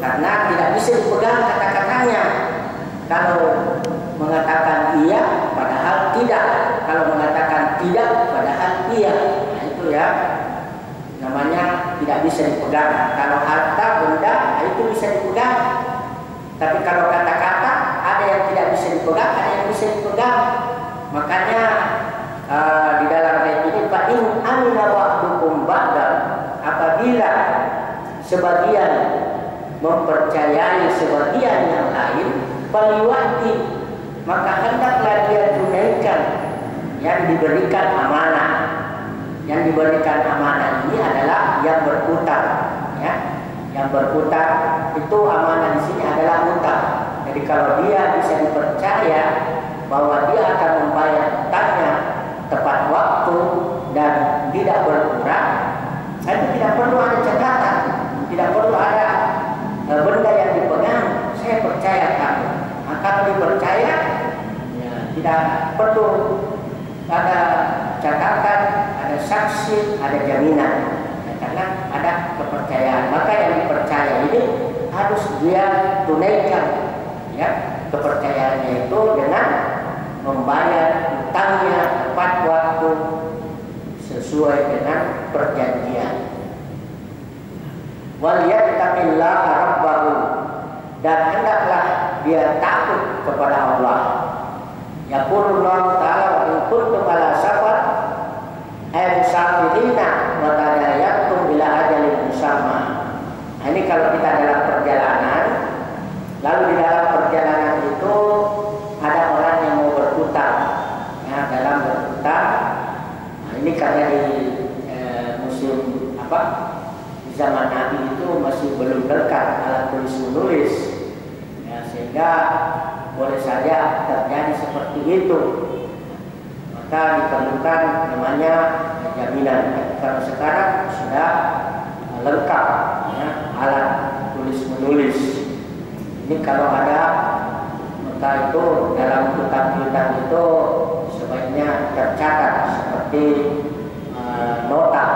karena tidak bisa dipegang kata-katanya. Kalau mengatakan iya padahal tidak, kalau mengatakan tidak padahal iya. Nah, itu ya namanya tidak bisa dipegang. Kalau harta benda itu bisa dipegang, tapi kalau kata-kata ada yang tidak bisa dipegang, ada yang bisa dipegang. Makanya di dalam ayat ini fa in amina wa'dukum ba'da, apabila sebagian mempercayai sebagian yang lain, faliwati, maka hendaklah dia tunaikan yang diberikan amanah. Yang diberikan amanah ini adalah yang berutang, ya. Yang berutang itu amanah di sini adalah utang. Jadi kalau dia bisa dipercaya bahwa dia akan membayar utangnya tepat waktu dan tidak berkurang, itu tidak perlu ada catatan, tidak perlu ada benda yang dipegang. Saya percaya kamu. Nah, kalau dipercaya, ya, tidak perlu ada catatan, ada saksi, ada jaminan, ya, karena ada kepercayaan. Maka yang dipercaya ini harus dia tunaikan, ya, kepercayaannya itu dengan membayar utangnya tepat waktu sesuai dengan perjanjian. Wal yattaqillaha rabbahu, dan hendaklah dia takut kepada Allah. Yaqulullahu ta'ala wa in kuntum ala safar ay musafirina wa tadayatum ila ajalin musamma. Nah, ini kalau kita dalam perjalanan, lalu di dalam perjalanan itu ada orang yang mau berhutang, ya, dalam berhutang. Nah, ini karena di musim di zaman Nabi itu masih belum lekat alat tulis menulis, ya, sehingga boleh saja terjadi seperti itu. Maka diperlukan namanya jaminan. Kalau sekarang sudah lengkap, ya, alat tulis menulis. Ini kalau ada, maka itu dalam hutang-hutang itu sebaiknya tercatat seperti nota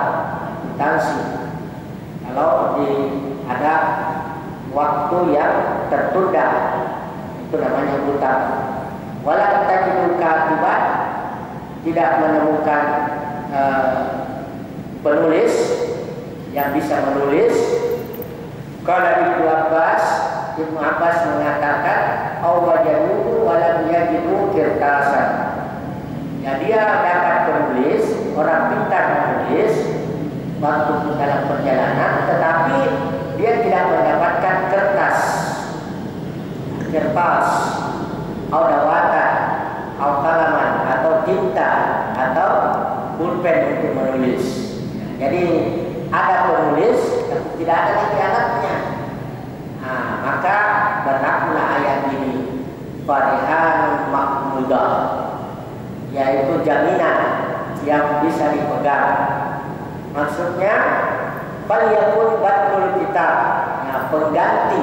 kwitansi. Kalau ada waktu yang tertunda, itu namanya hutang. Wala tajidu katiban, tidak menemukan penulis yang bisa menulis. Kalau Ibnu Abbas mengatakan awwajaduhu walam yajidu kirtasan. Ya, dia dapat penulis, orang pintar menulis waktu dalam perjalanan, tetapi dia tidak mendapatkan kertas, audawatan, aukalaman, atau tinta, atau pulpen untuk menulis. Jadi ada penulis, tapi tidak ada lagi alatnya. Nah, maka berlakulah ayat ini, farihan mahmudah, yaitu jaminan yang bisa dipegang. Maksudnya faliyakun batul kitab, nah, pengganti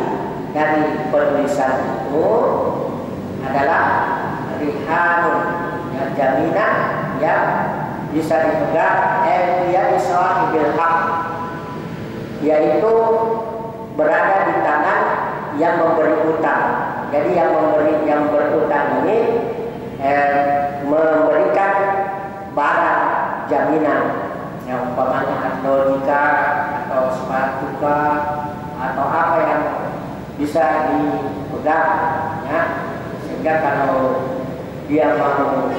dari penulisan itu adalah rihanun, ya, jaminan yang bisa dipegang, dia bisawahibil haq, yaitu berada di tangan yang memberi utang. Jadi yang berutang ini memberikan barang jaminan, yang umpamanya logika atau sepatu atau apa yang bisa dipegang, ya, sehingga kalau dia mau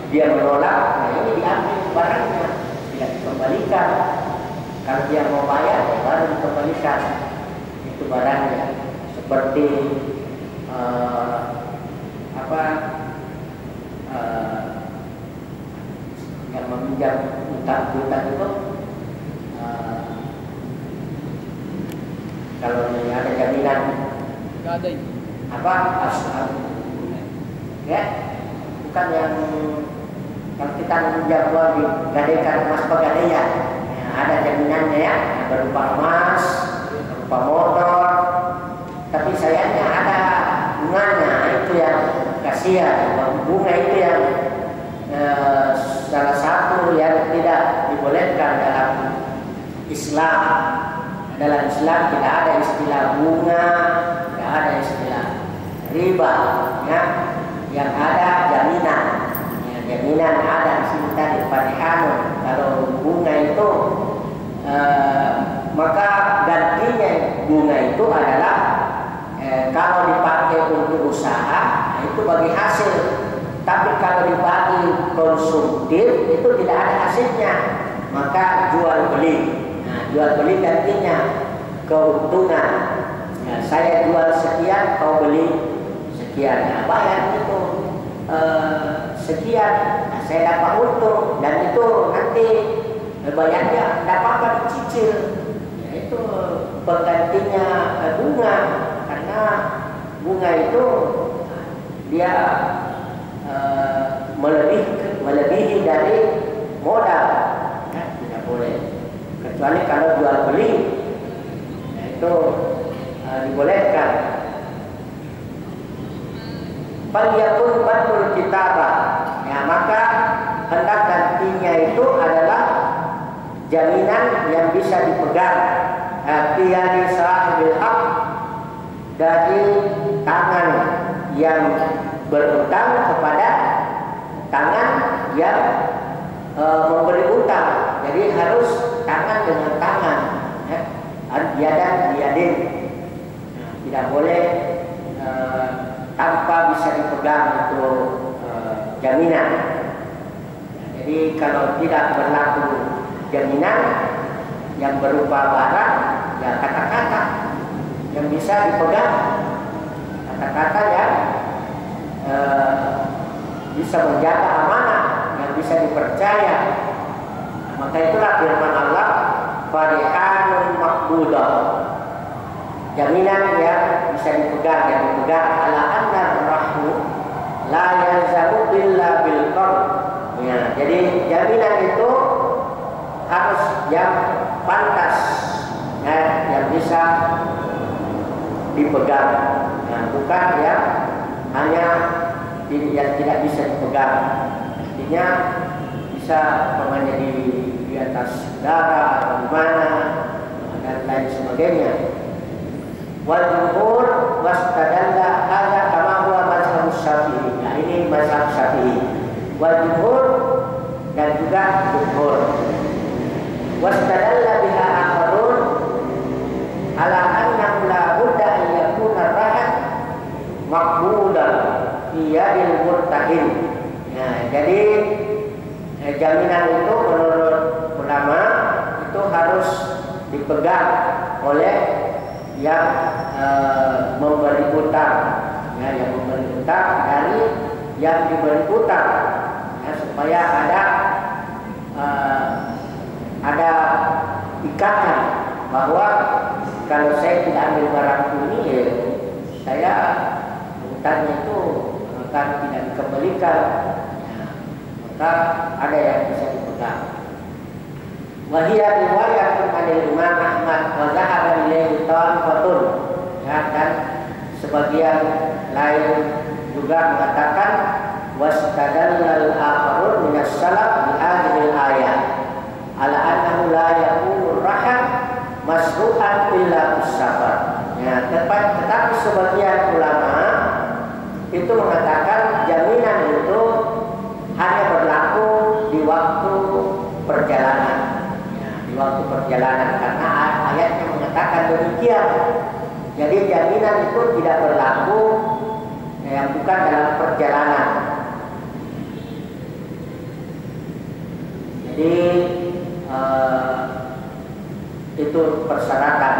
dia menolak, nah ini diambil barangnya, tidak dikembalikan. Kalau dia mau bayar, baru dikembalikan itu barangnya. Seperti yang meminjam utang itu, kalau ada jaminan asal, ya, bukan yang kalau kita meminjam uang digadaikan emas pegadaian, ya, ada jaminannya, ya, berupa emas, berupa motor, tapi sayangnya ada bunganya, itu yang kasihan. Bunga itu yang salah satu yang tidak dibolehkan dalam Islam. Dalam Islam tidak ada istilah bunga, tidak ada istilah riba, ya. Yang ada jaminan. Ya, jaminan ada di sini tadi Fatihah. Kalau bunga itu maka gantinya bunga itu adalah kalau dipakai untuk usaha itu bagi hasil. Tapi kalau dipakai konsumtif itu tidak ada hasilnya, maka jual beli. Nah, jual beli gantinya keuntungan. Ya, saya jual sekian, kau beli sekian. Nah, bayar itu sekian. Nah, saya dapat untung dan itu nanti bayarnya dapat apa dicicil. Ya, itu penggantinya bunga, karena bunga itu dia melebihi dari modal, ya, tidak boleh. Kecuali kalau jual beli, ya, itu dibolehkan. Faliyakun badul kitabah, ya, maka hendak gantinya itu adalah jaminan yang bisa dipegang tiani sahibil haq, dari tangan yang berutang kepada tangan yang memberi utang. Jadi harus tangan dengan tangan, ya, yadan biyadin. Nah, tidak boleh tanpa bisa dipegang itu jaminan. Jadi kalau tidak berlaku jaminan yang berupa barang, ya kata-kata yang bisa dipegang, kata-kata yang bisa menjaga amanah, yang bisa dipercaya. Maka itulah firman Allah, farihanun maqbudah, jaminan yang bisa dipegang, yang dipegang. Ala anna rahmu la yanzamu illa bil qawl. Ya, jadi jaminan itu harus yang pantas, ya, yang bisa dipegang, ya, bukan yang hanya yang tidak bisa dipegang. Artinya bisa namanya di atas darah atau di mana dan lain sebagainya. Wal jumhur wastadalla hadza kama huwa mazhab Syafi'i. Nah, ini mazhab Syafi'i. Wal jumhur dan juga jumhur. Wastadalla biha akharun ala annahu la budda an yakuna rahat maqbulan fi yadil murtahin. Nah, jadi jaminan itu menurut ulama itu harus dipegang oleh yang memberi utang, ya, yang memberi utang dari yang diberi utang, ya, supaya ada ikatan bahwa kalau saya tidak ambil barang ini, ya, saya utangnya itu akan tidak dikembalikan. Maka ada yang bisa dipegang. Wahia riwayatun anil Imam Ahmad wa zahaba ilaihi ta'ifatun, ya, dan sebagian lain juga mengatakan wastadallal akharun minas salaf bi hadhil ayat ala annahu la yakunu rahan masruhan illa bis-safar. Ya, tetapi sebagian ulama itu mengatakan jaminan itu hanya berlaku di waktu perjalanan, ya, di waktu perjalanan, karena ayatnya mengatakan demikian. Jadi jaminan itu tidak berlaku yang bukan dalam perjalanan. Jadi itu persyaratan.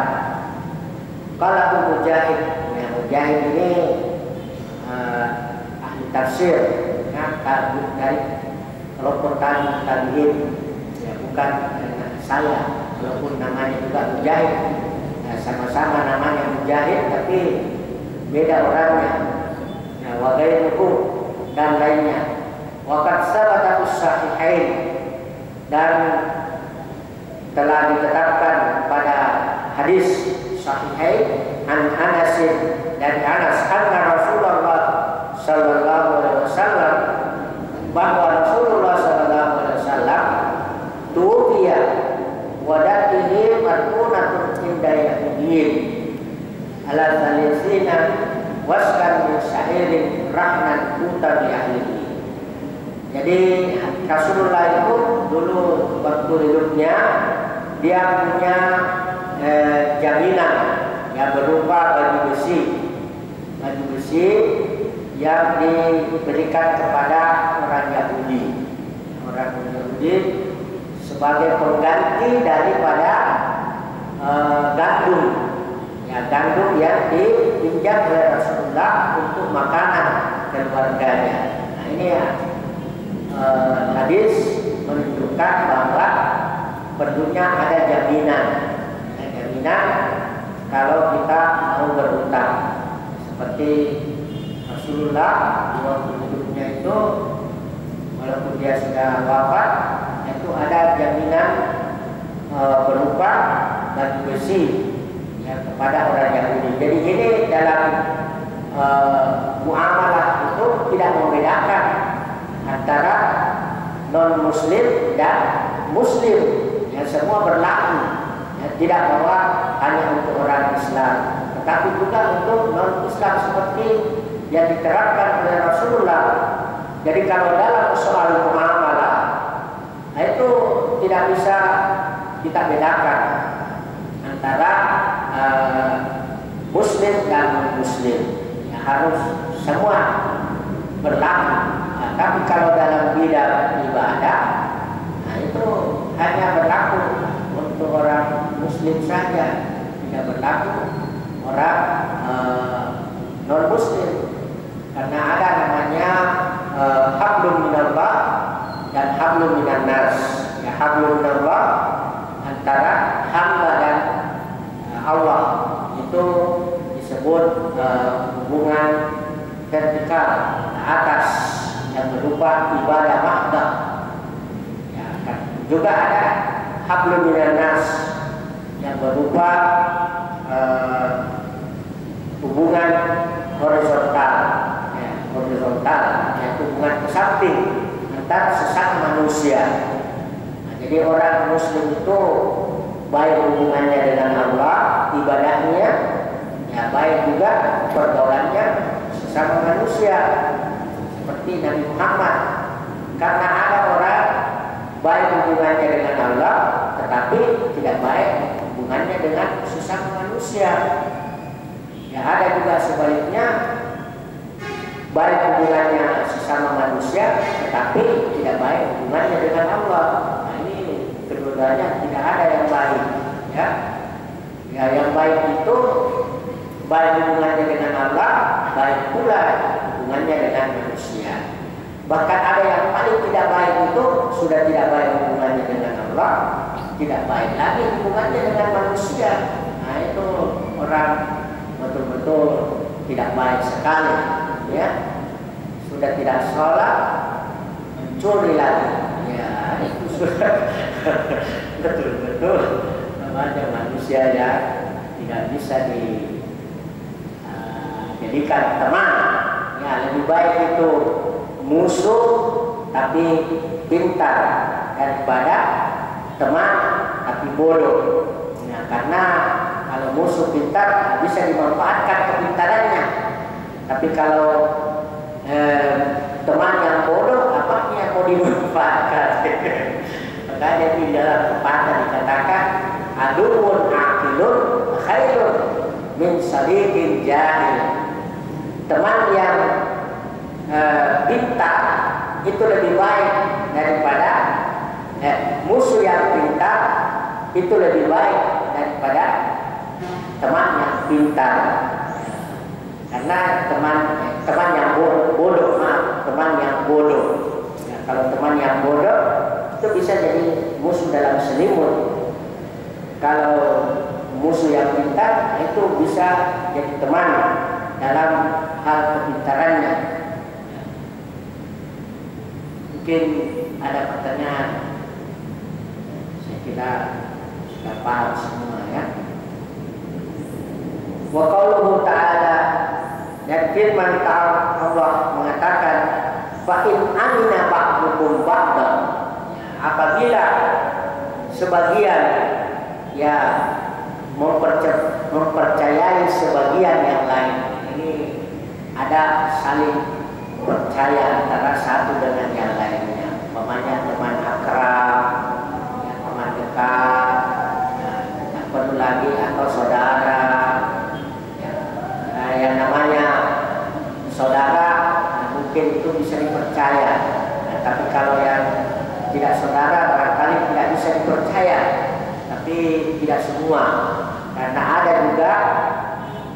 Kalau Mujahid, ya, Mujahid ini ahli tafsir, ya, dari kelompok tabi'in, ya, bukan saya. Walaupun namanya juga Mujahid, ya, sama-sama namanya Mujahid, tapi beda orangnya. Ya, wa ghairuhu dan lainnya. Wa qad sabata as-sahihain, dan telah ditetapkan pada hadis sahihain an Anas, dari Anas, anna Rasulullah sallallahu alaihi wasallam, bahwa Rasulullah sallallahu alaihi wasallam tuwiya wa datihi markunatun Yahudiyin ala salisina waskan min syairin rahnan utar ahlihi. Jadi Rasulullah itu dulu waktu hidupnya dia punya jaminan yang berupa baju besi yang diberikan kepada orang Yahudi sebagai pengganti daripada gandum yang dipinjam oleh Rasulullah untuk makanan keluarganya. Nah ini ya hadis menunjukkan bahwa perlunya ada jaminan kalau kita mau berhutang. Seperti Rasulullah waktu hidupnya itu, walaupun dia sudah wafat, itu ada jaminan berupa baju besi ya, kepada orang Yahudi. Jadi ini dalam muamalah itu tidak membedakan antara non Muslim dan Muslim, yang semua berlaku. Ya, tidak bahwa hanya untuk orang Islam, tetapi juga untuk non Islam seperti yang diterapkan oleh Rasulullah. Jadi kalau dalam soal muamalah, itu tidak bisa kita bedakan antara Muslim dan non-Muslim. Ya, harus semua berlaku. Nah, tapi kalau dalam bidang ibadah, nah itu hanya berlaku untuk orang Muslim saja, tidak berlaku orang non-Muslim. Karena ada namanya hablum minallah dan hablum minan nas. Ya, hablum minallah antara hamba dan Allah itu disebut hubungan vertikal atas yang berupa ibadah mahdah. Ya, kan. Juga ada hablum minan nas yang berupa hubungan horizontal, yaitu hubungan ke samping antar sesama manusia. Nah, jadi orang Muslim itu baik hubungannya dengan Allah, ibadahnya, ya baik juga pergaulannya sesama manusia. Seperti Nabi Muhammad, karena ada orang baik hubungannya dengan Allah, tetapi tidak baik hubungannya dengan sesama manusia. Ya ada juga sebaliknya, baik hubungannya sesama manusia, tetapi tidak baik hubungannya dengan Allah. Nah, ini keduanya tidak ada yang baik. Ya, yang baik itu baik hubungannya dengan Allah, baik pula hubungannya dengan manusia. Bahkan ada yang paling tidak baik itu sudah tidak baik hubungannya dengan Allah, tidak baik lagi hubungannya dengan manusia. Nah itu orang betul-betul tidak baik sekali, ya. Sudah tidak sholat, mencuri lagi, ya itu sudah betul-betul namanya manusia yang tidak bisa dijadikan teman. Ya lebih baik itu musuh tapi pintar daripada teman tapi bodoh. Nah, karena kalau musuh pintar bisa dimanfaatkan kepintarannya, tapi kalau teman yang bodoh apanya mau dimanfaatkan? Makanya di dalam pepatah dikatakan aduun aqilun khairun min sadiqin jahil. Teman yang pintar itu lebih baik daripada musuh yang pintar itu lebih baik daripada teman yang pintar. Karena teman yang bodoh, teman yang bodoh. Ya, kalau teman yang bodoh itu bisa jadi musuh dalam selimut. Kalau musuh yang pintar itu bisa jadi teman dalam hal kepintarannya. Mungkin ada pertanyaan. Saya kira sudah paham semua ya. Wa qauluhu ta'ala, dan firman Allah mengatakan fa in amina ba'dukum ba'dan, apabila sebagian ya mempercayai sebagian yang lain. Ini ada saling percaya antara satu dengan yang lainnya. Umpamanya teman akrab, ya, teman dekat, tak perlu lagi atau saudara. Ya, yang namanya saudara mungkin itu bisa dipercaya. Nah, tapi kalau yang tidak saudara barangkali tidak bisa dipercaya. Tapi tidak semua. Karena ada juga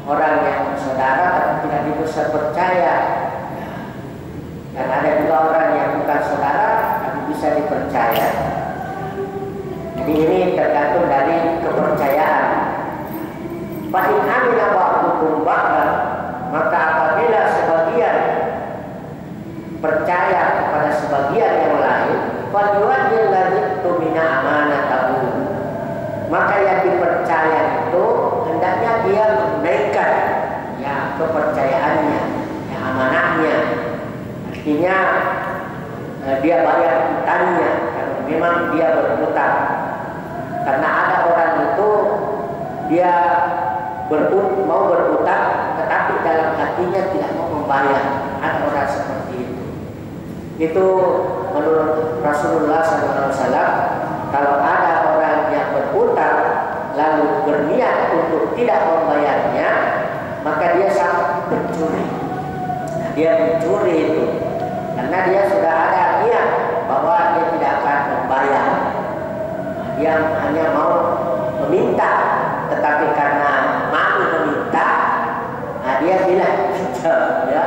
orang yang saudara tapi tidak bisa percaya. Dan ada juga orang yang bukan saudara tapi bisa dipercaya. Jadi ini tergantung dari kepercayaan. Fa in amina ba'dukum ba'dan, maka apabila sebagian percaya kepada sebagian yang lain, falyu'addil ladzi tumina amanatahu, maka yang dipercaya itu hendaknya dia menunaikan ya kepercayaannya, ya amanahnya. Artinya dia bayar hutangnya kalau memang dia berhutang. Karena ada orang itu dia mau berhutang tetapi dalam hatinya tidak mau membayar. Ada orang seperti itu. Itu menurut Rasulullah SAW, kalau ada orang yang berhutang lalu berniat untuk tidak membayarnya, maka dia sama pencuri. Nah, dia mencuri itu karena dia sudah ada niat bahwa dia tidak akan membayar. Nah, dia hanya mau meminta, tetapi karena malu meminta, nah dia bilang ya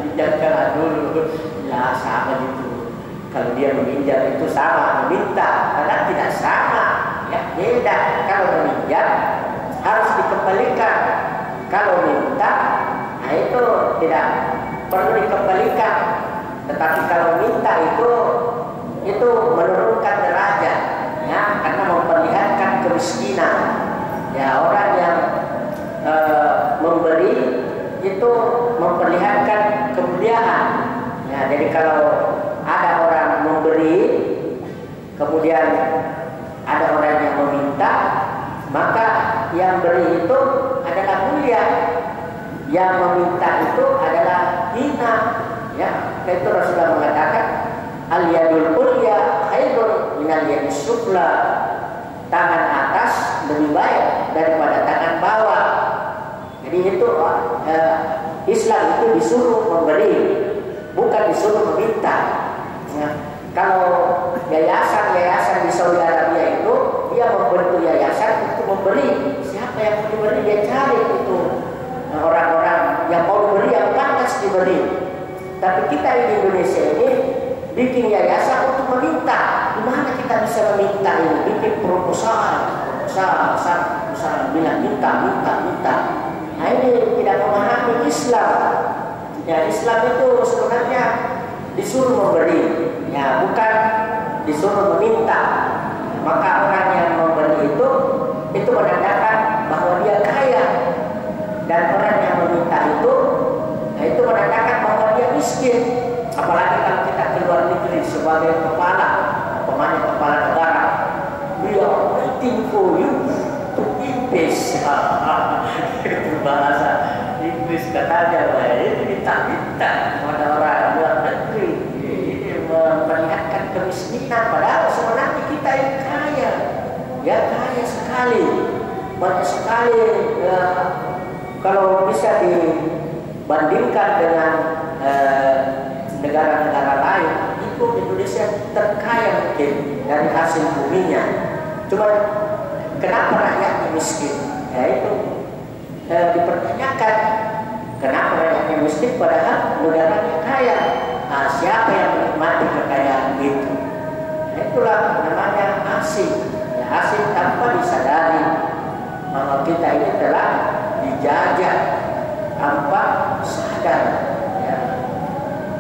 pinjamkan dulu. Ya sama itu. Kalau dia meminjam itu sama meminta, karena tidak sama. Ya beda. Kalau meminjam harus dikembalikan. Kalau minta, nah itu tidak perlu dikembalikan. Tetapi kalau minta itu menurunkan derajat, ya, karena memperlihatkan kemiskinan. Ya orang yang memberi itu memperlihatkan kemuliaan. Ya, jadi kalau ada orang memberi, kemudian ada orang yang meminta, maka yang beri itu adalah mulia, yang meminta itu adalah hina. Ya, itu Rasulullah mengatakan al-yadul ulya khairun minal yadis sufla. Tangan atas lebih baik daripada tangan bawah. Jadi itu Islam itu disuruh memberi, bukan disuruh meminta. Ya, kalau yayasan di Saudi Arabia itu dia membentuk yayasan untuk memberi. Siapa yang mau diberi dia cari itu orang-orang yang mau diberi, yang pantas diberi. Tapi kita di Indonesia ini bikin yayasan untuk meminta. Di mana kita bisa meminta ini? Bikin proposal bilang minta. Nah ini tidak memahami Islam. Ya Islam itu sebenarnya disuruh memberi, ya bukan disuruh meminta. Maka orang yang memberi itu menandakan bahwa dia kaya, dan orang yang meminta itu menandakan bahwa dia miskin. Apalagi kalau kita keluar negeri sebagai kepala negara, we are waiting for you to invest. Itu bahasa Inggris katanya, ini minta kepada orang luar negeri. Ini memperlihatkan kemiskinan, padahal sebenarnya kita ini kaya, ya kaya sekali, banyak sekali. Ya, kalau bisa dibandingkan dengan negara-negara lain, itu Indonesia terkaya mungkin dari hasil buminya. Cuma kenapa rakyatnya miskin? Ya itu dipertanyakan. Kenapa rakyatnya miskin padahal negaranya kaya? Nah, siapa yang menikmati kekayaan itu? Nah, itulah namanya asing. Ya, asing tanpa disadari bahwa kita ini telah dijajah tanpa sadar. Ya.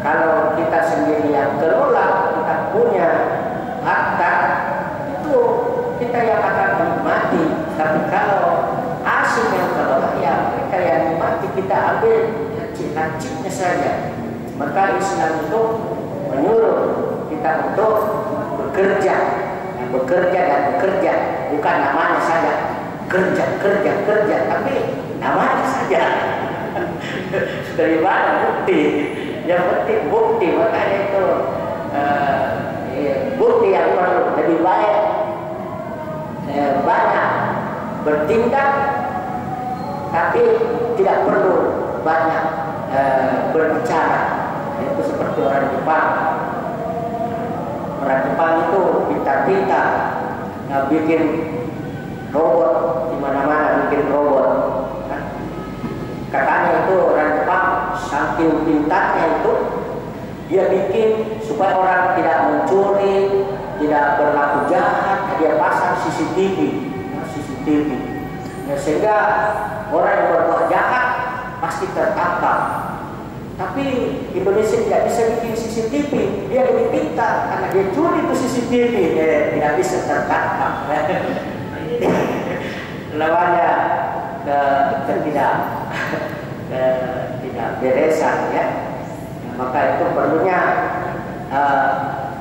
Kalau kita sendiri yang kelola, kita punya harta, itu kita yang akan menikmati. Tapi kalau asing yang kelola, ya mereka yang menikmati, kita ambil lancip-lancipnya saja. Maka Islam itu menyuruh kita untuk bekerja, bukan namanya saja. kerja, tapi namanya saja. Dari mana bukti? Yang penting bukti, makanya itu bukti yang perlu lebih baik banyak bertindak, tapi tidak perlu banyak berbicara. Itu seperti orang Jepang. Orang Jepang itu pintar-pintar, bikin robot di mana-mana, bikin robot. Katanya itu orang Jepang saking pintarnya itu, dia bikin supaya orang tidak mencuri, tidak berlaku jahat, dia pasang CCTV, sehingga orang yang berbuat jahat pasti tertangkap. Tapi Indonesia tidak bisa bikin CCTV, dia lebih pintar karena dia curi itu CCTV, tidak bisa tertangkap. Lawannya tidak beresan ya. Maka itu perlunya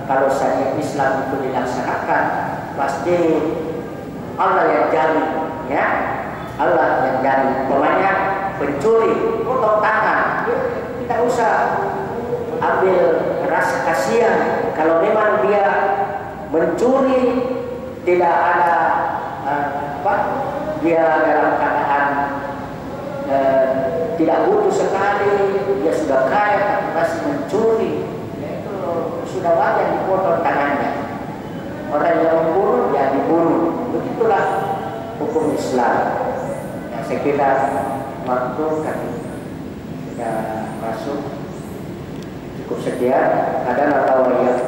kalau syariat Islam itu dilaksanakan, pasti Allah yang jamin ya, Allah yang jamin. Pokoknya pencuri potong tangan, tidak usah ambil rasa kasihan. Kalau memang dia mencuri tidak ada dia dalam keadaan tidak butuh sekali, dia sudah kaya tapi masih mencuri, ya itu sudah wajar dipotong tangannya. Orang yang membunuh ya dibunuh. Begitulah hukum Islam. Ya, saya kira waktu kan sudah masuk, cukup sekian. Kadang atau ya